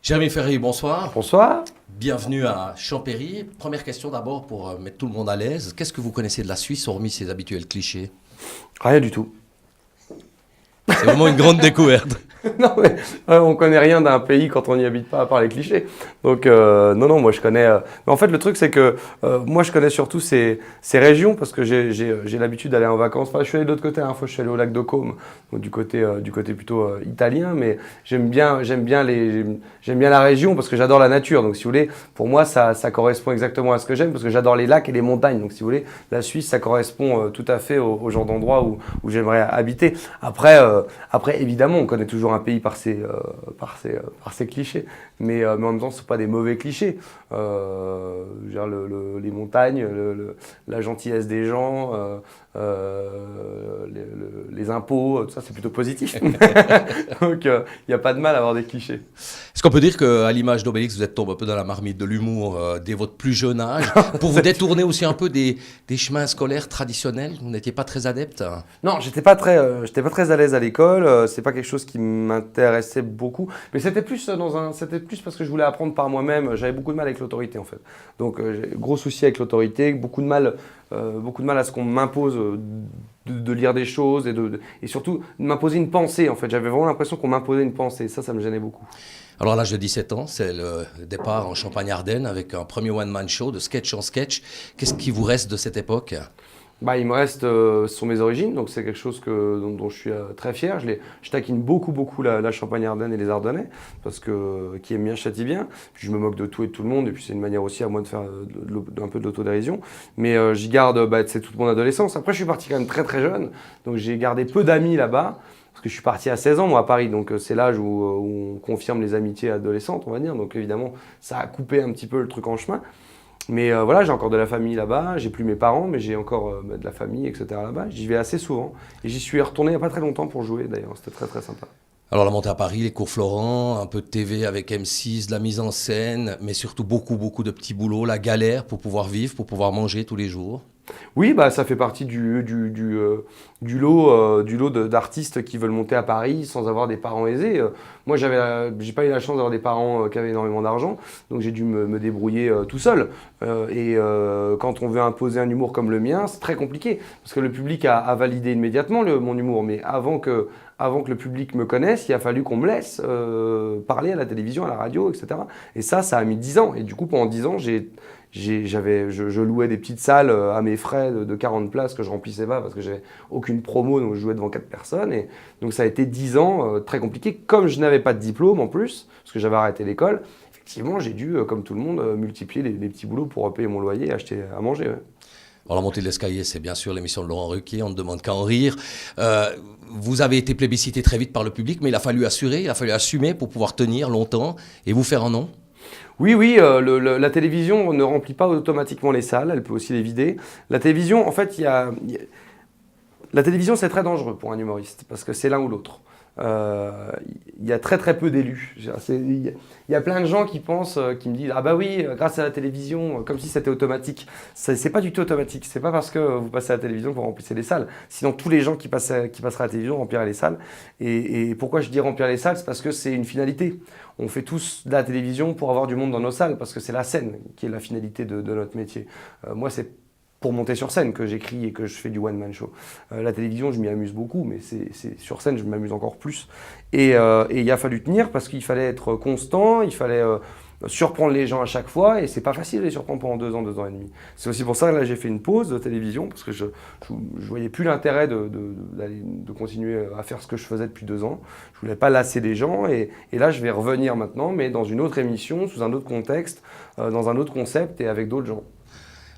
Jérémy Ferry, bonsoir. Bonsoir. Bienvenue à Champéry. Première question d'abord pour mettre tout le monde à l'aise. Qu'est-ce que vous connaissez de la Suisse, hormis ses habituels clichés? Rien du tout. C'est vraiment une grande découverte. Non, mais on connaît rien d'un pays quand on n'y habite pas, à part les clichés. Donc, non, moi je connais. Mais en fait, le truc, c'est que moi je connais surtout ces régions parce que j'ai l'habitude d'aller en vacances. Enfin, je suis allé de l'autre côté, fois je suis allé au lac de Côme, donc du côté plutôt italien. Mais j'aime bien la région parce que j'adore la nature. Donc, si vous voulez, pour moi, ça correspond exactement à ce que j'aime parce que j'adore les lacs et les montagnes. Donc, si vous voulez, la Suisse, ça correspond tout à fait au genre d'endroit où j'aimerais habiter. Après, évidemment, on connaît toujours un pays par ses clichés, mais en même temps, ce ne sont pas des mauvais clichés. Les montagnes, la gentillesse des gens, les impôts, tout ça, c'est plutôt positif. Donc, il n'y a pas de mal à avoir des clichés. Est-ce qu'on peut dire qu'à l'image d'Obélix, vous êtes tombé un peu dans la marmite de l'humour dès votre plus jeune âge, pour vous détourner aussi un peu des chemins scolaires traditionnels? Vous n'étiez pas très adepte? Non, j'étais pas très à l'aise à l'école. C'est pas quelque chose qui m'intéressait beaucoup. Mais c'était plus parce que je voulais apprendre par moi-même. J'avais beaucoup de mal avec l'autorité en fait. Donc j'ai gros souci avec l'autorité, beaucoup de mal à ce qu'on m'impose de lire des choses et surtout de m'imposer une pensée en fait. J'avais vraiment l'impression qu'on m'imposait une pensée. Ça me gênait beaucoup. Alors à l'âge de 17 ans, c'est le départ en Champagne-Ardenne avec un premier one-man show de sketch en sketch. Qu'est-ce qui vous reste de cette époque? Il me reste, ce sont mes origines, donc c'est quelque chose dont je suis très fier. Je taquine beaucoup la Champagne-Ardenne et les Ardennais, parce que qui aime bien châtie bien. Puis je me moque de tout et de tout le monde, et puis c'est une manière aussi à moi de faire un peu de l'autodérision. Mais j'y garde, c'est toute mon adolescence. Après, je suis parti quand même très jeune, donc j'ai gardé peu d'amis là-bas. Parce que je suis parti à 16 ans, moi, à Paris, donc c'est l'âge où on confirme les amitiés adolescentes, on va dire. Donc évidemment, ça a coupé un petit peu le truc en chemin. Mais voilà, j'ai encore de la famille là-bas, j'ai plus mes parents, mais j'ai encore de la famille, etc. là-bas. J'y vais assez souvent. Et j'y suis retourné il n'y a pas très longtemps pour jouer, d'ailleurs. C'était très sympa. Alors la montée à Paris, les cours Florent, un peu de TV avec M6, de la mise en scène, mais surtout beaucoup de petits boulots, la galère pour pouvoir vivre, pour pouvoir manger tous les jours. Oui, ça fait partie du lot d'artistes qui veulent monter à Paris sans avoir des parents aisés. Moi, j'ai pas eu la chance d'avoir des parents qui avaient énormément d'argent, donc j'ai dû me débrouiller tout seul. Quand on veut imposer un humour comme le mien, c'est très compliqué, parce que le public a validé immédiatement mon humour, mais avant que le public me connaisse, il a fallu qu'on me laisse parler à la télévision, à la radio, etc. Et ça a mis 10 ans. Et du coup, pendant 10 ans, je louais des petites salles à mes frais de 40 places que je remplissais pas parce que j'avais aucune promo, donc je jouais devant 4 personnes. Et donc ça a été 10 ans très compliqué. Comme je n'avais pas de diplôme en plus, parce que j'avais arrêté l'école, effectivement j'ai dû, comme tout le monde, multiplier les petits boulots pour payer mon loyer et acheter à manger. Ouais. Alors la montée de l'escalier, c'est bien sûr l'émission de Laurent Ruquier, on ne demande qu'à en rire. Vous avez été plébiscité très vite par le public, mais il a fallu assumer pour pouvoir tenir longtemps et vous faire un nom. Oui, la télévision ne remplit pas automatiquement les salles, elle peut aussi les vider. La télévision, en fait, la télévision, c'est très dangereux pour un humoriste, parce que c'est l'un ou l'autre. Il y a très peu d'élus. Il y a plein de gens qui me disent « Ah bah oui, grâce à la télévision, comme si c'était automatique ». C'est pas du tout automatique. C'est pas parce que vous passez à la télévision que vous remplissez les salles. Sinon, tous les gens qui passeraient à la télévision rempliraient les salles. Et pourquoi je dis remplir les salles? C'est parce que c'est une finalité. On fait tous de la télévision pour avoir du monde dans nos salles, parce que c'est la scène qui est la finalité de notre métier. Moi, c'est pour monter sur scène que j'écris et que je fais du one-man show. La télévision, je m'y amuse beaucoup, mais c'est sur scène, je m'amuse encore plus. Et il a fallu tenir parce qu'il fallait être constant, il fallait surprendre les gens à chaque fois, et c'est pas facile de les surprendre pendant 2 ans et demi. C'est aussi pour ça que là j'ai fait une pause de télévision, parce que je voyais plus l'intérêt de continuer à faire ce que je faisais depuis 2 ans. Je voulais pas lasser les gens, et là je vais revenir maintenant, mais dans une autre émission, sous un autre contexte, dans un autre concept et avec d'autres gens.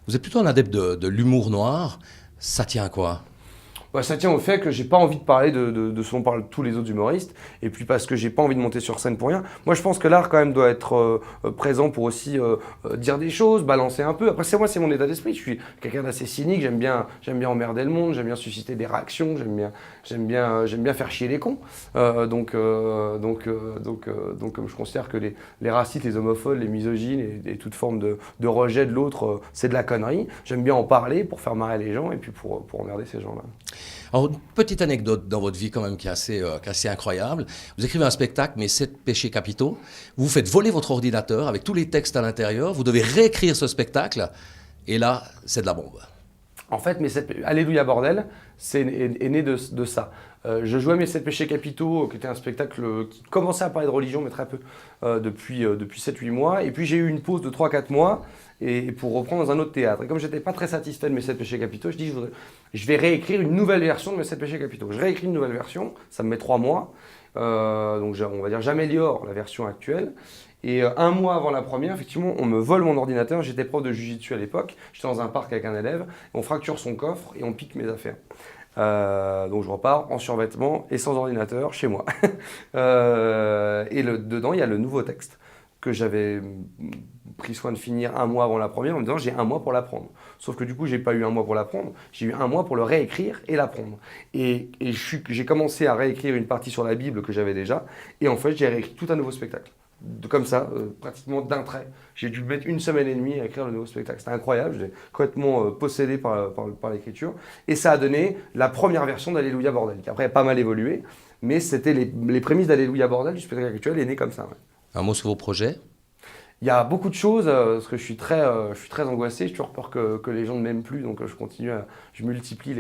Vous êtes plutôt un adepte de l'humour noir. Ça tient à quoi? Ça tient au fait que j'ai pas envie de parler de ce dont parlent tous les autres humoristes, et puis parce que j'ai pas envie de monter sur scène pour rien. Moi, je pense que l'art quand même doit être présent pour aussi dire des choses, balancer un peu. Après, c'est mon état d'esprit. Je suis quelqu'un d'assez cynique. J'aime bien emmerder le monde. J'aime bien susciter des réactions. J'aime bien faire chier les cons. Donc, comme je considère que les racistes, les homophobes, les misogynes et toute forme de rejet de l'autre, c'est de la connerie. J'aime bien en parler pour faire marrer les gens et puis pour emmerder ces gens-là. Alors, une petite anecdote dans votre vie quand même qui est assez incroyable. Vous écrivez un spectacle, mais 7 péchés capitaux. Vous vous faites voler votre ordinateur avec tous les textes à l'intérieur. Vous devez réécrire ce spectacle. Et là, c'est de la bombe. En fait, Alléluia Bordel, est né de ça. Je jouais mes 7 péchés capitaux, qui était un spectacle qui commençait à parler de religion, mais très peu, depuis 7-8 mois. Et puis j'ai eu une pause de 3-4 mois et pour reprendre dans un autre théâtre. Et comme je n'étais pas très satisfait de mes 7 péchés capitaux, je dis je vais réécrire une nouvelle version de mes 7 péchés capitaux. Je réécris une nouvelle version, ça me met 3 mois. Donc on va dire j'améliore la version actuelle. Et un mois avant la première, effectivement, on me vole mon ordinateur. J'étais prof de jiu-jitsu à l'époque. J'étais dans un parc avec un élève. On fracture son coffre et on pique mes affaires. Donc je repars en survêtement et sans ordinateur chez moi. Dedans, il y a le nouveau texte que j'avais pris soin de finir un mois avant la première en me disant j'ai un mois pour l'apprendre. Sauf que du coup, j'ai pas eu un mois pour l'apprendre, j'ai eu un mois pour le réécrire et l'apprendre. Et j'ai commencé à réécrire une partie sur la Bible que j'avais déjà. Et en fait, j'ai réécrit tout un nouveau spectacle. Comme ça, pratiquement d'un trait. J'ai dû mettre 1 semaine et demie à écrire le nouveau spectacle. C'était incroyable, j'étais complètement possédé par l'écriture. Et ça a donné la première version d'Alléluia Bordel, qui après a pas mal évolué. Mais c'était les prémices d'Alléluia Bordel, du spectacle actuel, est né comme ça. Ouais. Un mot sur vos projets? Il y a beaucoup de choses, parce que je suis très angoissé, j'ai toujours peur que les gens ne m'aiment plus, donc je multiplie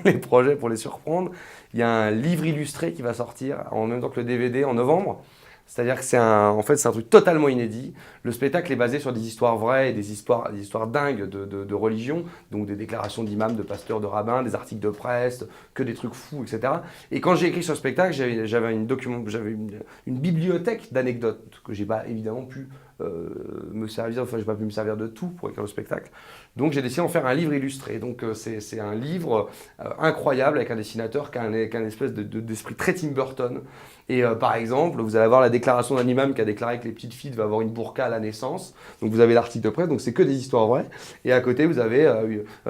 les projets pour les surprendre. Il y a un livre illustré qui va sortir en même temps que le DVD en novembre. C'est-à-dire que c'est un truc totalement inédit. Le spectacle est basé sur des histoires vraies et des histoires dingues de religion, donc des déclarations d'imams, de pasteurs, de rabbins, des articles de presse, que des trucs fous, etc. Et quand j'ai écrit ce spectacle, j'avais une bibliothèque d'anecdotes que j'ai pas évidemment pu me servir, j'ai pas pu me servir de tout pour écrire le spectacle. Donc j'ai décidé d'en faire un livre illustré. Donc c'est un livre incroyable avec un dessinateur qui a un espèce d'esprit très Tim Burton. Et par exemple, vous allez avoir la déclaration d'un imam qui a déclaré que les petites filles devaient avoir une burqa à la naissance. Donc vous avez l'article de presse, donc c'est que des histoires vraies. Et à côté, vous avez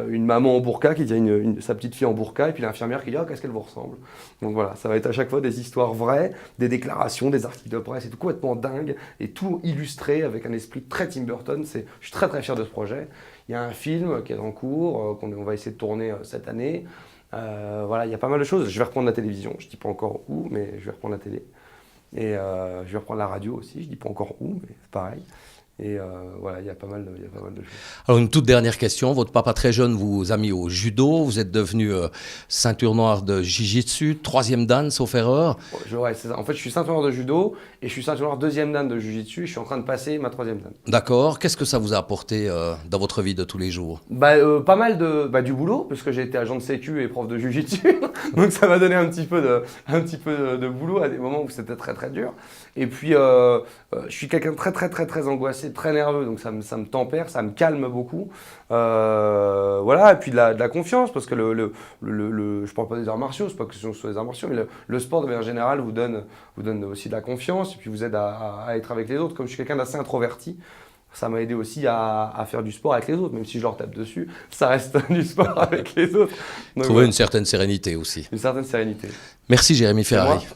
une maman en burqa qui dit sa petite fille en burqa, et puis l'infirmière qui dit « Ah, qu'est-ce qu'elle vous ressemble ?» Donc voilà, ça va être à chaque fois des histoires vraies, des déclarations, des articles de presse, et tout complètement dingue, et tout illustré avec un esprit très Tim Burton. Je suis très très fier de ce projet. Il y a un film qui est en cours, qu'on va essayer de tourner cette année. Voilà, il y a pas mal de choses. Je vais reprendre la télévision, je ne dis pas encore où, mais je vais reprendre la télé. Et je vais reprendre la radio aussi, je ne dis pas encore où, mais c'est pareil. Et voilà, il y a pas mal de choses. Alors une toute dernière question, votre papa très jeune vous a mis au judo, vous êtes devenu ceinture noire de jiu-jitsu, 3e dan, sauf erreur. Ouais, c'est ça. En fait, je suis ceinture noire de judo et je suis ceinture noire 2e dan de jiu-jitsu, je suis en train de passer ma 3e dan. D'accord, qu'est-ce que ça vous a apporté dans votre vie de tous les jours? Pas mal du boulot, parce que j'ai été agent de sécu et prof de jiu-jitsu, donc ça m'a donné un petit peu de boulot à des moments où c'était très très dur. Et puis, je suis quelqu'un de très très très très angoissé, très nerveux, donc ça me tempère, ça me calme beaucoup. Voilà, et puis de la confiance, parce que je parle pas des arts martiaux, c'est pas que ce soit des arts martiaux, mais le sport de manière générale vous donne aussi de la confiance, et puis vous aide à être avec les autres. Comme je suis quelqu'un d'assez introverti, ça m'a aidé aussi à faire du sport avec les autres, même si je leur tape dessus, ça reste du sport avec les autres. Donc, trouver une certaine sérénité aussi. Une certaine sérénité. Merci Jérémy Ferrari.